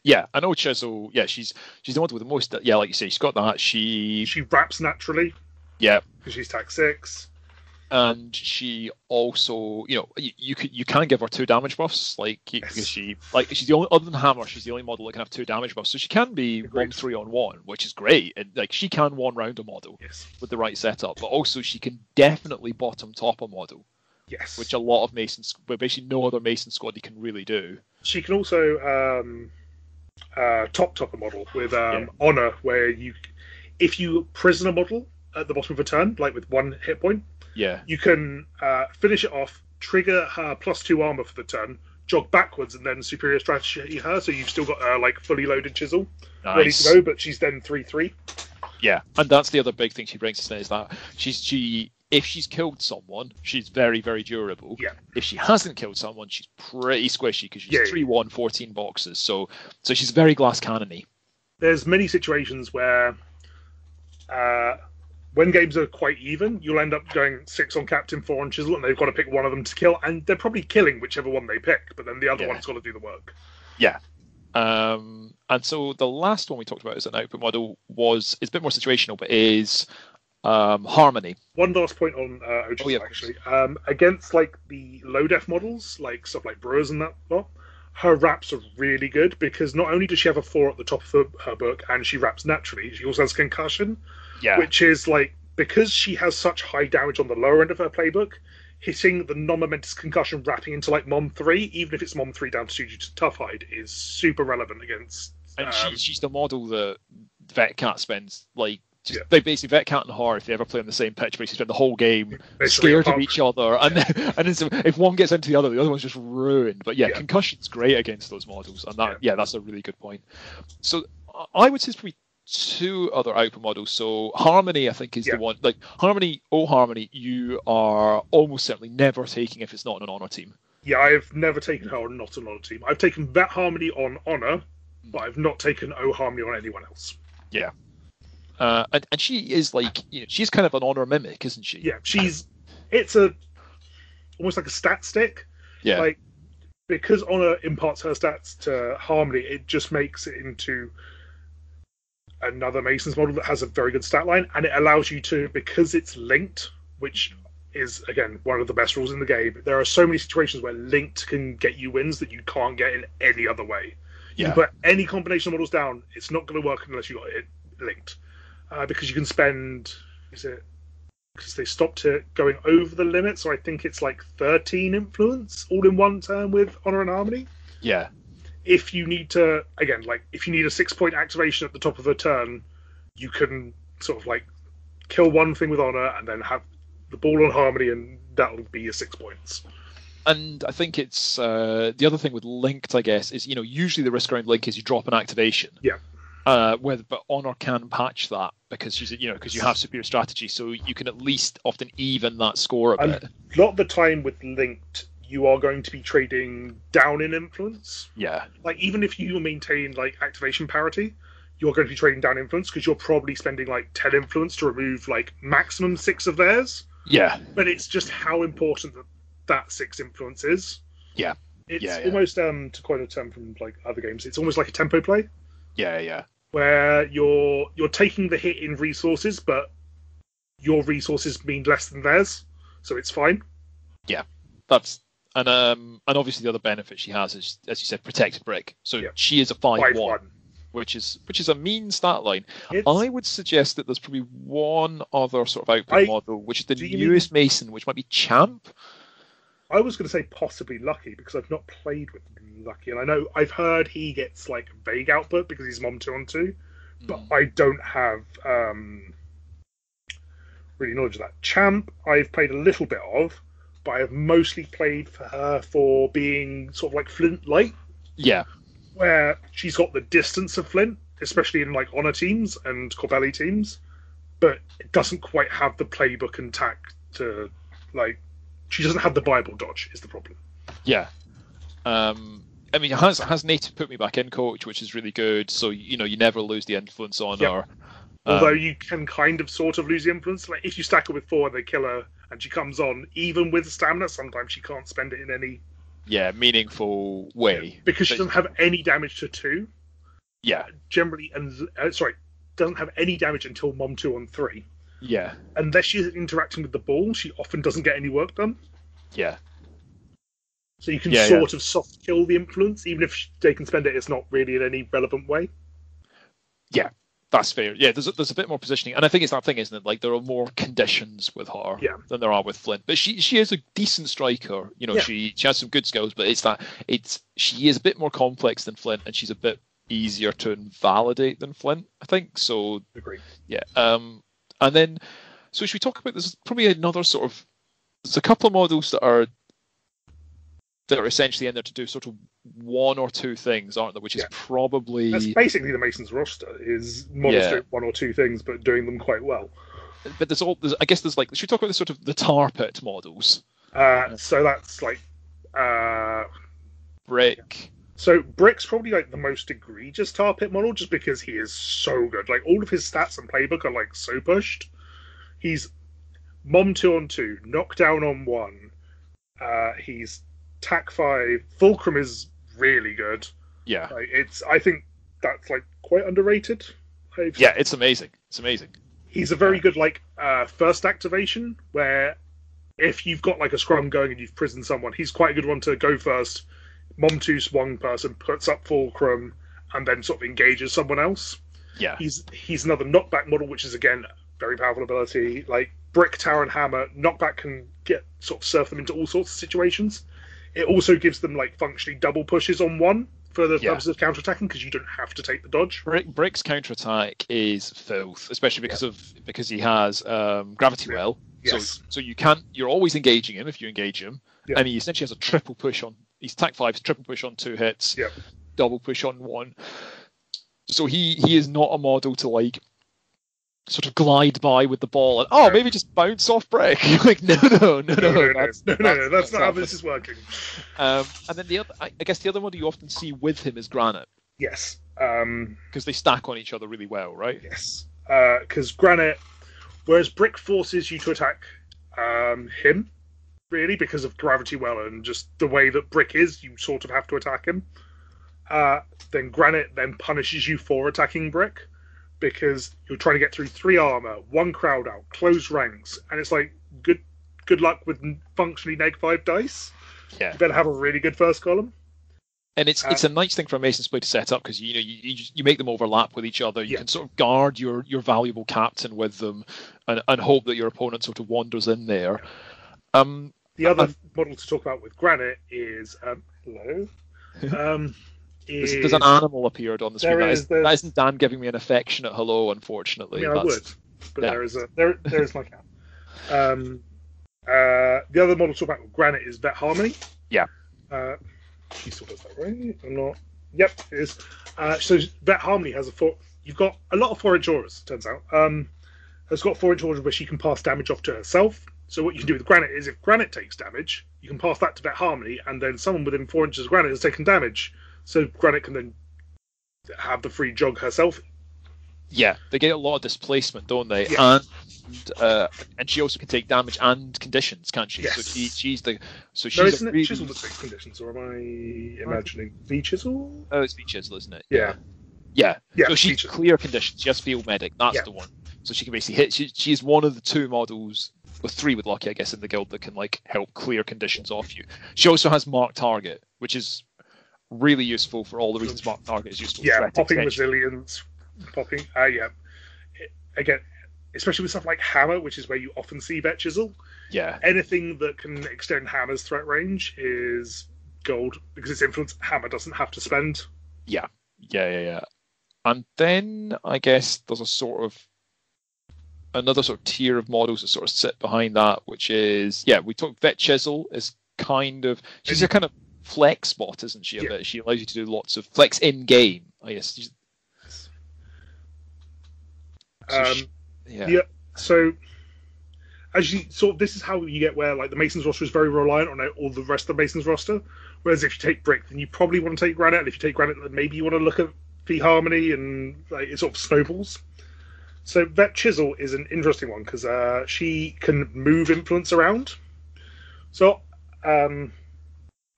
Yeah, I know Chisel. Yeah, she's the one with the most. Yeah, like you say, she's got that. She wraps naturally. Yeah, because she's tax 6. And she also, you can give her 2 damage buffs, because she's the only, other than Hammer, she's the only model that can have 2 damage buffs, so she can be 1-3 on 1, which is great. And she can one round a model with the right setup, but also she can definitely bottom top a model. Yes, which a lot of Masons, but basically no other Mason squad can really do. She can also top a model with Honor, where if you prison a model at the bottom of a turn, like with 1 hit point, you can finish it off, trigger her +2 armor for the turn, jog backwards, and then superior strategy her, so you've still got fully loaded Chisel ready to go, but she's then 3/3. Yeah, and that's the other big thing she brings to is that if she's killed someone, she's very, very durable. Yeah. If she hasn't killed someone, she's pretty squishy because she's 3/1, 14 boxes. So she's very glass cannony. There's many situations where when games are quite even, you'll end up going 6 on Captain, 4 on Chisel, and they've got to pick one of them to kill, and they're probably killing whichever one they pick, but then the other one's got to do the work. Yeah. And so the last one we talked about as an output model it's a bit more situational, but is Harmony. One last point on OG, actually. Against like the low def models, like stuff like Brewers and that lot, her wraps are really good because not only does she have a 4 at the top of her book and she wraps naturally, she also has concussion, which is like, because she has such high damage on the lower end of her playbook, hitting the non-momentous concussion wrapping into like Mom 3, even if it's Mom 3 down to 2 due to Tough Hide, is super relevant against. And she's the model that Vetcat spends they basically Vetcat and her, if they ever play on the same pitch, basically spend the whole game scared of each other, and if one gets into the other one's just ruined. But concussion's great against those models, and that's a really good point. So I would say it's probably 2 other output models. So Harmony, I think, is the one. Like Harmony, you are almost certainly never taking if it's not an honor team. Yeah, I've never taken her on not an honor team. I've taken Vet Harmony on honor, but I've not taken O Harmony on anyone else. Yeah. And she is she's kind of an honor mimic, isn't she? Yeah, it's almost like a stat stick. Yeah. Like, because honor imparts her stats to Harmony, it just makes it into another Mason's model that has a very good stat line, and it allows you to, because it's linked, which is again one of the best rules in the game. There are so many situations where linked can get you wins that you can't get in any other way. You can put any combination of models down, it's not going to work unless you got it linked. Because you can spend, because they stopped it going over the limit, so I think it's like 13 influence all in one turn with Honor and Harmony. Yeah. If you need to, again, if you need a 6-point activation at the top of a turn, you can sort of kill one thing with Honor and then have the ball on Harmony, and that'll be your 6 points. And I think it's the other thing with linked, I guess, is usually the risk around link is you drop an activation. Yeah. But Honor can patch that because because you have superior strategy, so you can at least often even that score a bit. A lot of the time with linked, you are going to be trading down in influence. Yeah. Even if you maintain activation parity, you're going to be trading down influence because you're probably spending 10 influence to remove maximum 6 of theirs. Yeah. But it's just how important that 6 influence is. Yeah. It's Yeah. almost to coin a term from like other games. It's almost like a tempo play Yeah. where you're taking the hit in resources, but your resources mean less than theirs, so it's fine. Yeah. That's and obviously the other benefit she has is, as you said, protected brick. So Yeah. she is a 5/1, 5/1. which is a mean stat line. It's, I would suggest that there's probably one other sort of output model, which is the do you newest Mason, which might be Champ. I was going to say possibly Lucky because I've not played with Lucky, and I know I've heard he gets like vague output because he's Mom 2-on-2, but I don't have really knowledge of that. Champ, I've played a little bit of, but I have mostly played for her for being sort of like Flint light, Yeah. where she's got the distance of Flint, especially in like honor teams and Corbelli teams, but it doesn't quite have the playbook and tact to like. She doesn't have the Bible dodge. Is the problem? Yeah. I mean, it has Native put me back in coach, which is really good. So you never lose the influence on her. Although you can kind of sort of lose the influence. Like if you stack her with 4 and they kill her and she comes on, even with stamina, sometimes she can't spend it in any meaningful way. because she doesn't have any damage to 2. Yeah. Generally, and doesn't have any damage until Mom 2-on-3. Yeah. Unless she's interacting with the ball, she often doesn't get any work done. Yeah. So you can sort of soft kill the influence, even if they can spend it, it's not really in any relevant way. Yeah, that's fair. Yeah, there's a bit more positioning, and I think it's that thing, isn't it? Like there are more conditions with her than there are with Flint. But she is a decent striker. She has some good skills, but she is a bit more complex than Flint, and she's a bit easier to invalidate than Flint, I think. So agree. Yeah. And then, so should we talk about this? Probably another sort of. There's a couple of models that are essentially in there to do sort of 1 or 2 things, aren't there? Which is probably that's basically the Masons roster is models doing 1 or 2 things, but doing them quite well. But there's like, should we talk about the sort of the tar pit models? So that's like Brick. So Brick's probably like the most egregious tar pit model, just because he is so good. Like all of his stats and playbook are like so pushed. He's Mom 2-on-2, knockdown on 1. He's Tac 5. Fulcrum is really good. Yeah. I think that's like quite underrated. Yeah, it's amazing. It's amazing. He's a very good like first activation where if you've got like a scrum going and you've prisoned someone, he's quite a good one to go first. Mom 2's one person, puts up Fulcrum, and then sort of engages someone else. Yeah. He's another knockback model, which is again very powerful ability. Like Brick, Tower, and Hammer, knockback can surf them into all sorts of situations. It also gives them like functionally double pushes on 1 for the purposes of counterattacking because you don't have to take the dodge. Brick's counterattack is filth, especially because he has gravity well. Yes. So you're always engaging him if you engage him, and he essentially has a triple push on. He's Tac 5's triple push on 2 hits, double push on 1. So he is not a model to like sort of glide by with the ball and maybe just bounce off Brick. Like no, that's not how this is working. And then I guess the other model you often see with him is Granite. Yes, because they stack on each other really well, right? Yes, because Granite, whereas Brick forces you to attack him. Really, because of gravity well and just the way that Brick is, you sort of have to attack him. Then Granite then punishes you for attacking Brick because you're trying to get through 3 armor, 1 crowd out, close ranks, and it's like good luck with functionally -5 dice. Yeah, you better have a really good first column. And it's a nice thing for a Mason's play to set up because you make them overlap with each other. You can sort of guard your valuable captain with them, and hope that your opponent sort of wanders in there. The other model to talk about with Granite is hello. There's an animal appeared on the screen. That isn't Dan giving me an affectionate hello, unfortunately. I would, but there is my cat. The other model to talk about with Granite is Vet Harmony. Yeah. She still does that, right? I'm not. Yep, it is. So Vet Harmony has you've got a lot of 4-inch auras. Turns out, has got 4-inch auras where she can pass damage off to herself. So what you can do with Granite is if Granite takes damage, you can pass that to Vet Harmony, and then someone within 4 inches of Granite has taken damage. So Granite can then have the free jog herself. Yeah, they get a lot of displacement, don't they? Yeah. And she also can take damage and conditions, can't she? Yes. So she's No, she's isn't a it really... Chisel that takes conditions, or am I imagining V Chisel? Oh, it's V-Chisel, isn't it? Yeah. Yeah. Yeah, So she's V-Chisel. clear conditions. She has Field Medic. That's Yeah. the one. So she can basically hit. She's one of the 2 models, or 3 with Lucky, I guess, in the guild that can like help clear conditions off you. She also has Mark Target, which is really useful for all the reasons Mark Target is useful. Yeah, Threat popping extension. resilience, popping. Yeah. Again, especially with stuff like Hammer, which is where you often see Vet Chisel. Yeah. Anything that can extend Hammer's threat range is gold, because its influence Hammer doesn't have to spend. Yeah. And then I guess there's another sort of tier of models that sort of sit behind that, which is, we talked Vet Chisel is she's a kind of flex spot, isn't she? Yeah. She allows you to do lots of flex in game, I guess. So as you this is how you get where like the Masons roster is very reliant on all the rest of the Masons roster. Whereas if you take Brick, then you probably want to take Granite, and if you take Granite, then maybe you want to look at V Harmony, and like it sort of snowballs. So Vet Chisel is an interesting one because she can move influence around. So a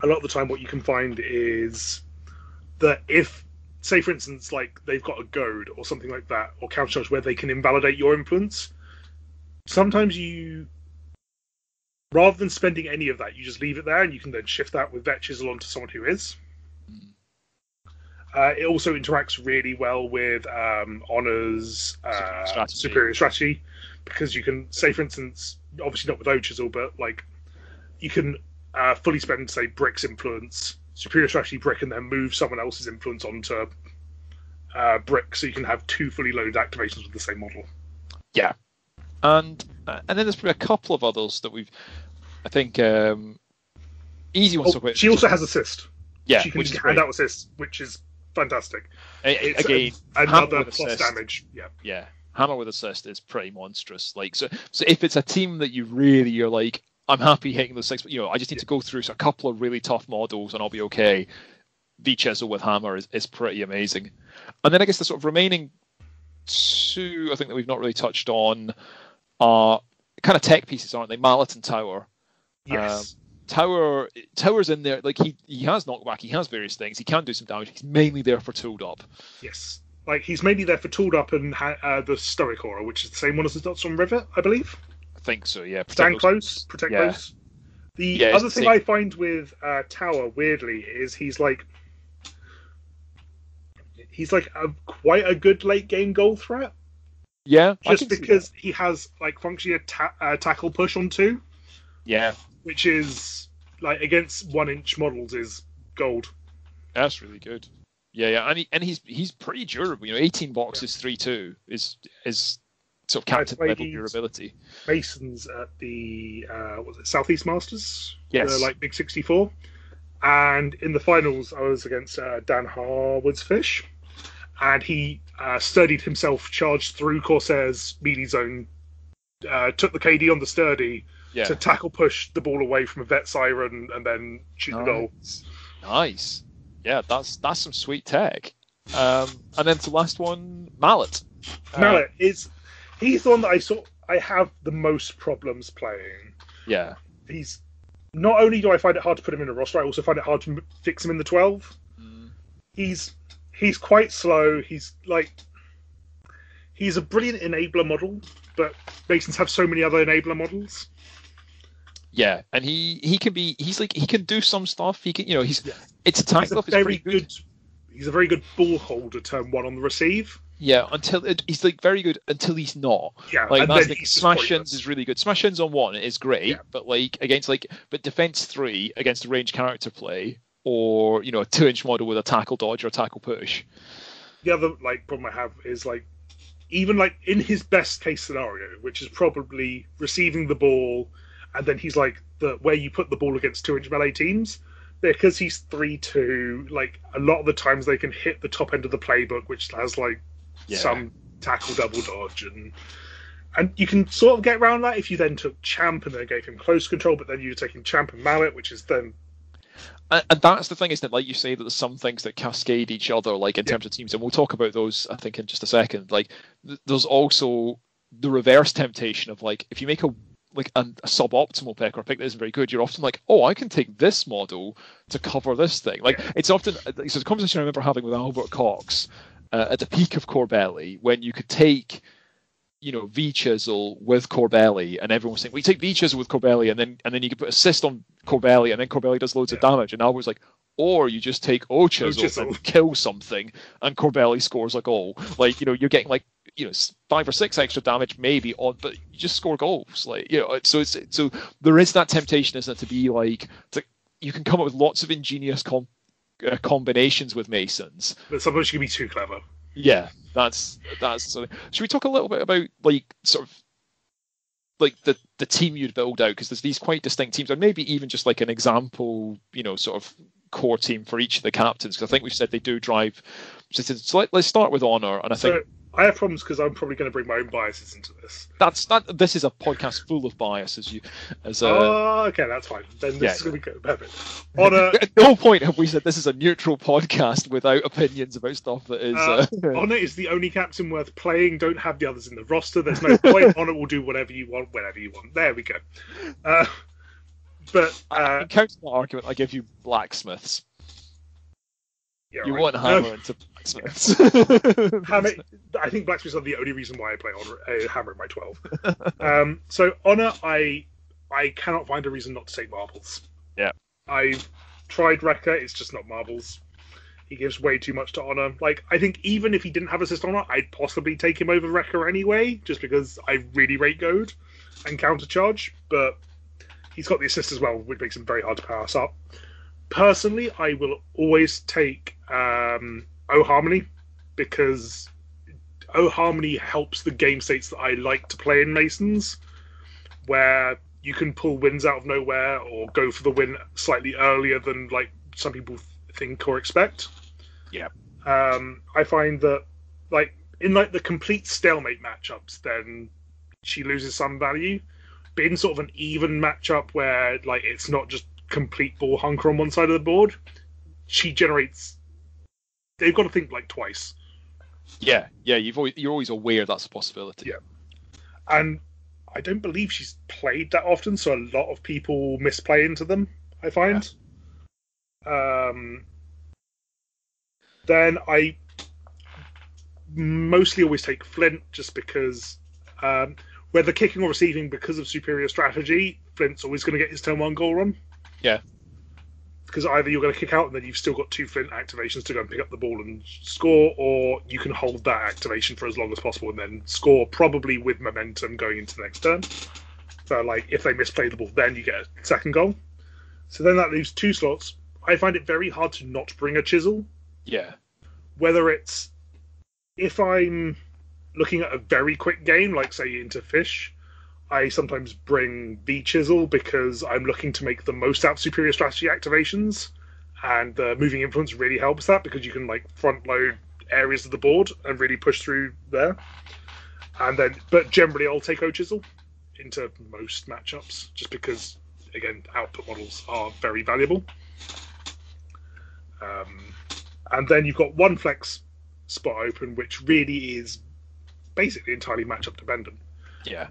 lot of the time, what you can find is that if, say, for instance, like they've got a goad or something like that, or countercharge where they can invalidate your influence, sometimes you, rather than spending any of that, you just leave it there, and you can then shift that with Vet Chisel onto someone who is. It also interacts really well with Honor's superior strategy, because you can, say, for instance, obviously not with O Chisel, but like you can fully spend, say, Brick's influence, superior strategy Brick, and then move someone else's influence onto Brick, so you can have 2 fully loaded activations with the same model. Yeah, and then there's probably a couple of others that we've, I think, easy ones to talk about. She also has assist. Yeah, she can which is hand great. out assist, which is fantastic. Again, another plus damage. Yeah, Hammer with assist is pretty monstrous. Like, so if it's a team that you're like, I'm happy hitting the 6, but I just need to go through a couple of really tough models and I'll be okay. V Chisel with Hammer is pretty amazing. And then I guess the sort of remaining 2, I think, that we've not really touched on are kind of tech pieces, aren't they? Mallet and Tower. Yes. Tower's in there, like he has knockback, he has various things, he can do some damage. He's mainly there for tooled up. Yes, like he's mainly there for tooled up and the Stoic Aura, which is the same one as the dots on Rivet, I believe. I think so, yeah. Stand close, protect those. The other thing I find with Tower, weirdly, is he's like quite a good late game goal threat. Yeah, just because he has like functionally a tackle push on 2. Yeah. Which is, like, against 1-inch models is gold. That's really good. Yeah, and he's pretty durable. 18 boxes, 3/2 is sort of captain level durability. Masons at the Southeast Masters? Yes. Like Big 64. And in the finals, I was against Dan Harwood's Fish, and he sturdied himself, charged through Corsair's melee zone, took the KD on the sturdy. Yeah. To tackle push the ball away from a Vet Siren and then shoot the goal. Nice. Yeah, that's some sweet tech. And then the last one, Mallet. Mallet he's the one that I have the most problems playing. Yeah. He's not only do I find it hard to put him in a roster, I also find it hard to fix him in the 12. He's quite slow. He's a brilliant enabler model, but Masons have so many other enabler models. Yeah, and he can do some stuff. He can, it's attack stuff is pretty good. He's a very good ball holder turn 1 on the receive. Yeah, he's very good until he's not. Yeah, like and that's then Smash Ins is really good. Smash Ins on 1 is great, but against defense 3 against a ranged character play, or a 2-inch model with a tackle dodge or a tackle push. The other problem I have is even in his best case scenario, which is probably receiving the ball. And then he's where you put the ball against 2-inch melee teams, because he's 3/2. A lot of the times they can hit the top end of the playbook, which has some tackle double dodge, and you can sort of get around that if you then took Champ and then gave him close control, but then you're taking Champ and Mallet, which is then And that's the thing, isn't it? Like you say, that there's some things that cascade each other, like in terms of teams, and we'll talk about those, I think, in just a second. Like, there's also the reverse temptation of, like, if you make a suboptimal pick or a pick that isn't very good, you're often like, oh, I can take this model to cover this thing. Like, it's often, so the conversation I remember having with Albert Cox at the peak of Corbelli, when you could take, V Chisel with Corbelli, and everyone was saying, well, you take V Chisel with Corbelli, and then you can put assist on Corbelli, and then Corbelli does loads of damage. And Albert was like, or you just take O Chisel and kill something, and Corbelli scores a goal. Like, you're getting like, 5 or 6 extra damage maybe on, but you just score goals. Like, so there is that temptation, isn't it, to be like, you can come up with lots of ingenious combinations with Masons, but sometimes you can be too clever. Yeah, that's something. Should we talk a little bit about, like, sort of like the team you'd build out, because there's these quite distinct teams, or maybe even just like an example, sort of core team for each of the captains, because I think we've said they do drive. So let's start with Honor, and I think I have problems because I'm probably going to bring my own biases into this. This is a podcast full of bias, okay, that's fine. Then this is going to be good. Perfect. Honor. At no point have we said this is a neutral podcast without opinions about stuff that is. Honor is the only captain worth playing. Don't have the others in the roster. There's no point. Honor will do whatever you want, whenever you want. There we go. But in counter that argument, I give you blacksmiths. Yeah, you right. want Hammer into blacksmiths. I think blacksmiths are the only reason why I play Hammer in my 12. So Honor, I cannot find a reason not to take marbles. Yeah. I've tried Wrecker, it's just not marbles. He gives way too much to Honor. Like, I think even if he didn't have assist Honor, I'd possibly take him over Wrecker anyway, just because I really rate Goad and countercharge, but he's got the assist as well, which makes him very hard to pass up. Personally, I will always take O Harmony, because O Harmony helps the game states that I like to play in Masons, where you can pull wins out of nowhere or go for the win slightly earlier than like some people think or expect. Yeah. I find that like in like the complete stalemate matchups, then she loses some value. But in sort of an even matchup where like it's not just complete ball hunker on one side of the board, she generates. They've got to think like twice. Yeah. You're always aware that's a possibility. Yeah, and I don't believe she's played that often, so a lot of people misplay into them, I find. Yeah. Then I mostly always take Flint, just because whether kicking or receiving, because of superior strategy, Flint's always going to get his turn 1 goal run. Yeah. Because either you're going to kick out and then you've still got 2 Flint activations to go and pick up the ball and score, or you can hold that activation for as long as possible and then score, probably with momentum going into the next turn. So, like, if they misplay the ball, then you get a second goal. So then that leaves 2 slots. I find it very hard to not bring a Chisel. Yeah. Whether it's if I'm looking at a very quick game, like say into Fish, I sometimes bring the Chisel because I'm looking to make the most out of superior strategy activations, and the moving influence really helps that because you can like front load areas of the board and really push through there. And then, but generally, I'll take O Chisel into most matchups just because, again, output models are very valuable. And then you've got 1 flex spot open, which really is basically entirely matchup dependent. Yeah.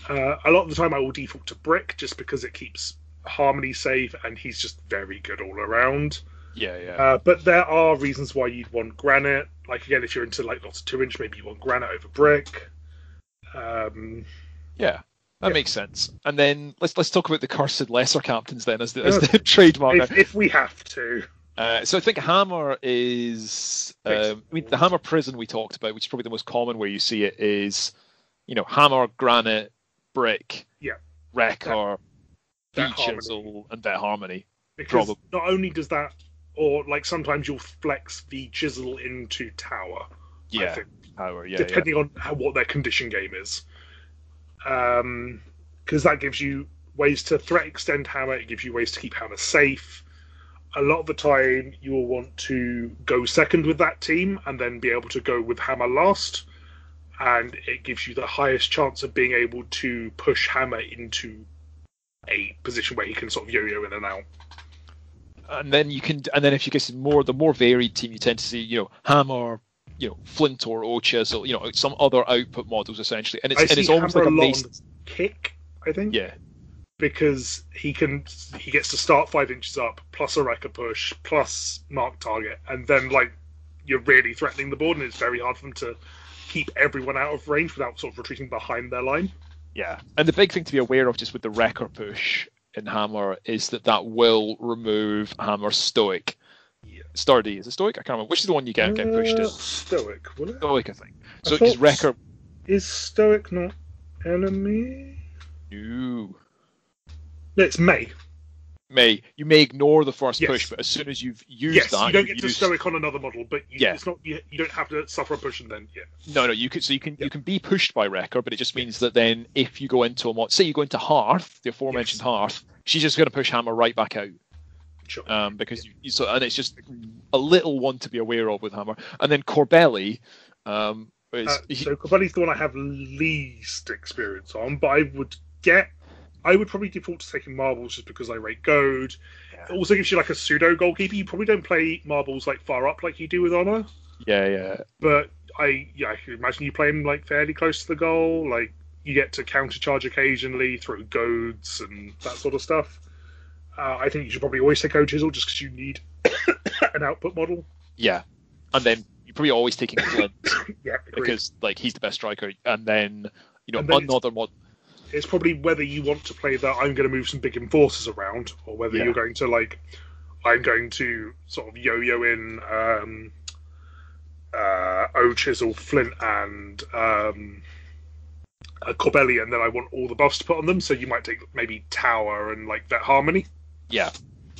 A lot of the time I will default to Brick just because it keeps Harmony safe and he's just very good all around. Yeah. But there are reasons why you'd want Granite. Like, again, if you're into like lots of 2-inch, maybe you want Granite over Brick. That makes sense. And then let's talk about the cursed lesser captains then as the trademark. If we have to. So I think Hammer is... the Hammer Prison we talked about, which is probably the most common where you see it, is, Hammer, Granite, Brick, Wrecker, V-Chisel, and Bet Harmony. Because not only does that, or like sometimes you'll flex V-Chisel into Tower. Yeah, I think, Tower, depending on what their condition game is. Because that gives you ways to threat extend Hammer, it gives you ways to keep Hammer safe. A lot of the time you will want to go second with that team and then be able to go with Hammer last, and it gives you the highest chance of being able to push Hammer into a position where he can sort of yo-yo in and out. and then if you get the more varied team, you tend to see, hammer, flint or O chisel, some other output models essentially, and it's almost like a base kick, I think. Yeah. Because he gets to start 5 inches up, plus a wrecker push, plus mark target, and then like you're really threatening the board, and it's very hard for them to keep everyone out of range without sort of retreating behind their line. Yeah, and the big thing to be aware of just with the wrecker push in Hammer is that will remove Hammer's Stoic. Yeah. Sturdy, is it Stoic? I can't remember. Which is the one you get pushed in? Stoic, will it? Stoic, I think. So because wrecker... Is Stoic not enemy? No. No, it's May. You may ignore the first Yes. push, but as soon as you've used that, you don't get to Stoic on another model, but it's not. You don't have to suffer a push and then. Yeah. No, you can be pushed by Wrecker, but it just means that then if you go into a mod, say you go into Hearth, the aforementioned Hearth, she's just going to push Hammer right back out. Sure. Because and it's just a little one to be aware of with Hammer, and then Corbelli. So Corbelli's the one I have least experience on, but I would probably default to taking marbles just because I rate goad. Yeah. It also gives you like a pseudo goalkeeper. You probably don't play marbles like far up like you do with honor. Yeah. But I can imagine you play them like fairly close to the goal. Like you get to countercharge occasionally through goads and that sort of stuff. I think you should probably always take O Chisel just because you need an output model. Yeah, and then you're probably always taking Flint. Yeah, because like he's the best striker, and then another mod. It's probably whether you want to play that I'm going to move some big enforcers around, or whether you're going to I'm going to sort of yo-yo in O Chisel, Flint, and Corbelli, and then I want all the buffs to put on them. So you might take maybe Tower and like Vet Harmony. Yeah,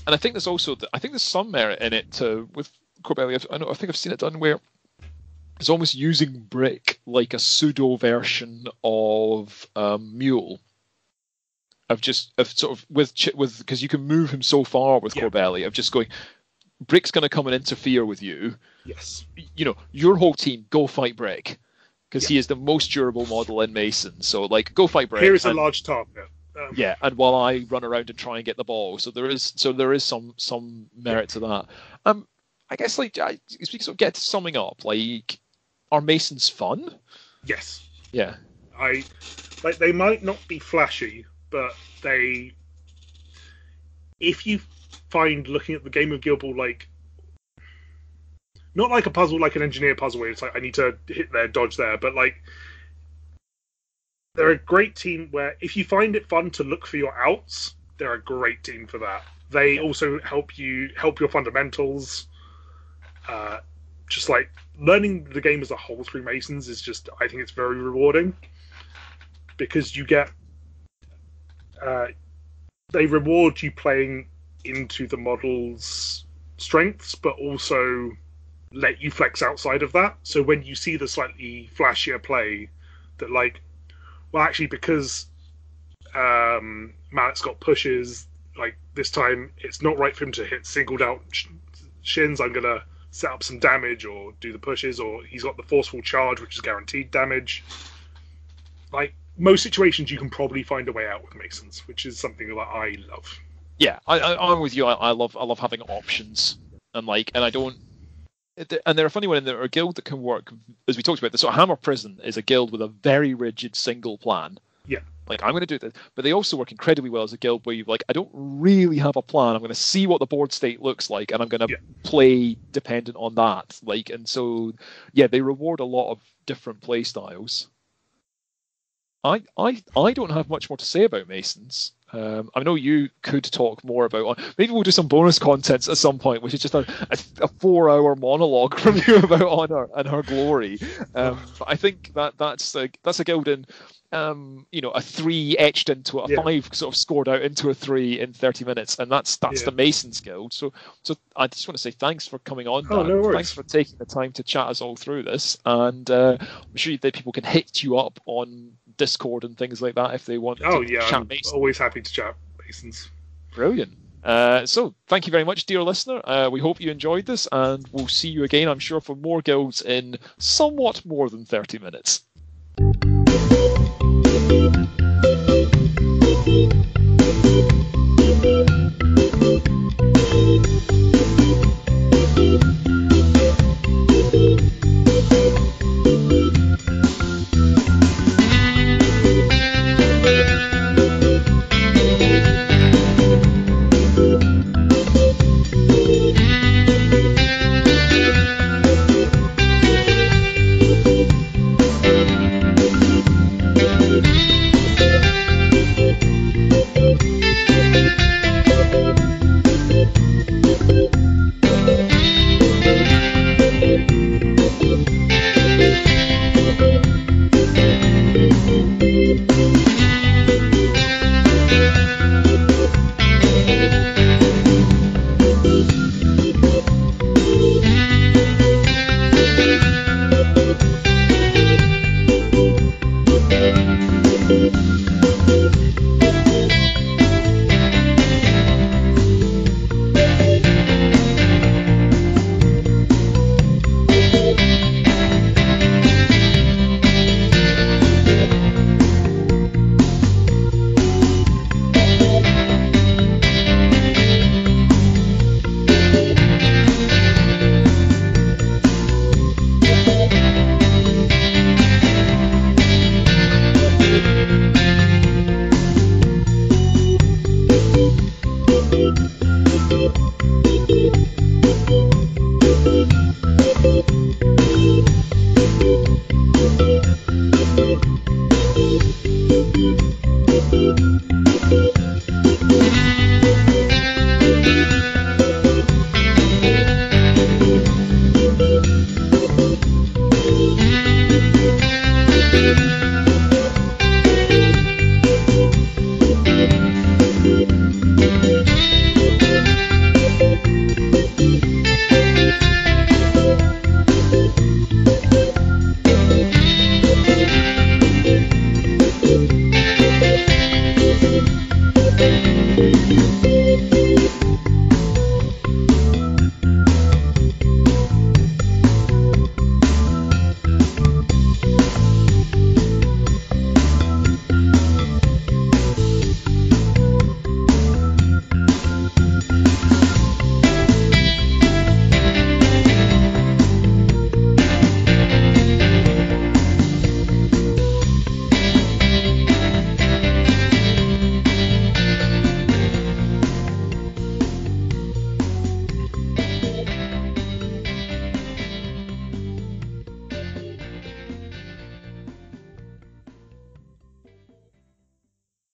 and I think there's also there's some merit in it with Corbelli. I think I've seen it done where it's almost using Brick like a pseudo version of Mule. Because you can move him so far with Corbelli, of just going, Brick's going to come and interfere with you. Yes. Your whole team, go fight Brick. Because he is the most durable model in Mason. So, go fight Brick. Here is a large target. And while I run around and try and get the ball. So there is some merit to that. I guess, get to summing up, are Masons fun? Yes. Yeah. They might not be flashy, but if you find looking at the game of Guild Ball not like a puzzle, like an engineer puzzle where it's like I need to hit there, dodge there, but they're a great team where if you find it fun to look for your outs, they're a great team for that. They also help your fundamentals. Just learning the game as a whole through Masons is I think it's very rewarding because you get they reward you playing into the model's strengths, but also let you flex outside of that. So when you see the slightly flashier play that actually because Mallet's got pushes, this time it's not right for him to hit singled out shins, I'm going to set up some damage or do the pushes, or he's got the forceful charge, which is guaranteed damage. Most situations, you can probably find a way out with Masons, which is something that I love. Yeah, I'm with you. I love having options, and I don't. And they're a funny one, and they're a guild that can work, as we talked about. The sort of Hammer Prison is a guild with a very rigid single plan. Yeah. I'm going to do this, but they also work incredibly well as a guild where I don't really have a plan. I'm going to see what the board state looks like, and I'm going to play dependent on that. And so, they reward a lot of different play styles. I don't have much more to say about Masons. I know you could talk more about. Maybe we'll do some bonus content at some point, which is just a 4-hour monologue from you about Honor and her glory. But I think that's a guild in a 3 etched into a 5 sort of scored out into a 3 in 30 minutes, and that's the Masons Guild. So I just want to say thanks for coming on. Oh, no worries. Thanks for taking the time to chat us all through this, and I'm sure that people can hit you up on Discord and things like that if they want to chat Masons. Always happy to chat Masons. Brilliant. So thank you very much, dear listener. We hope you enjoyed this, and we'll see you again, I'm sure, for more guilds in somewhat more than 30 minutes.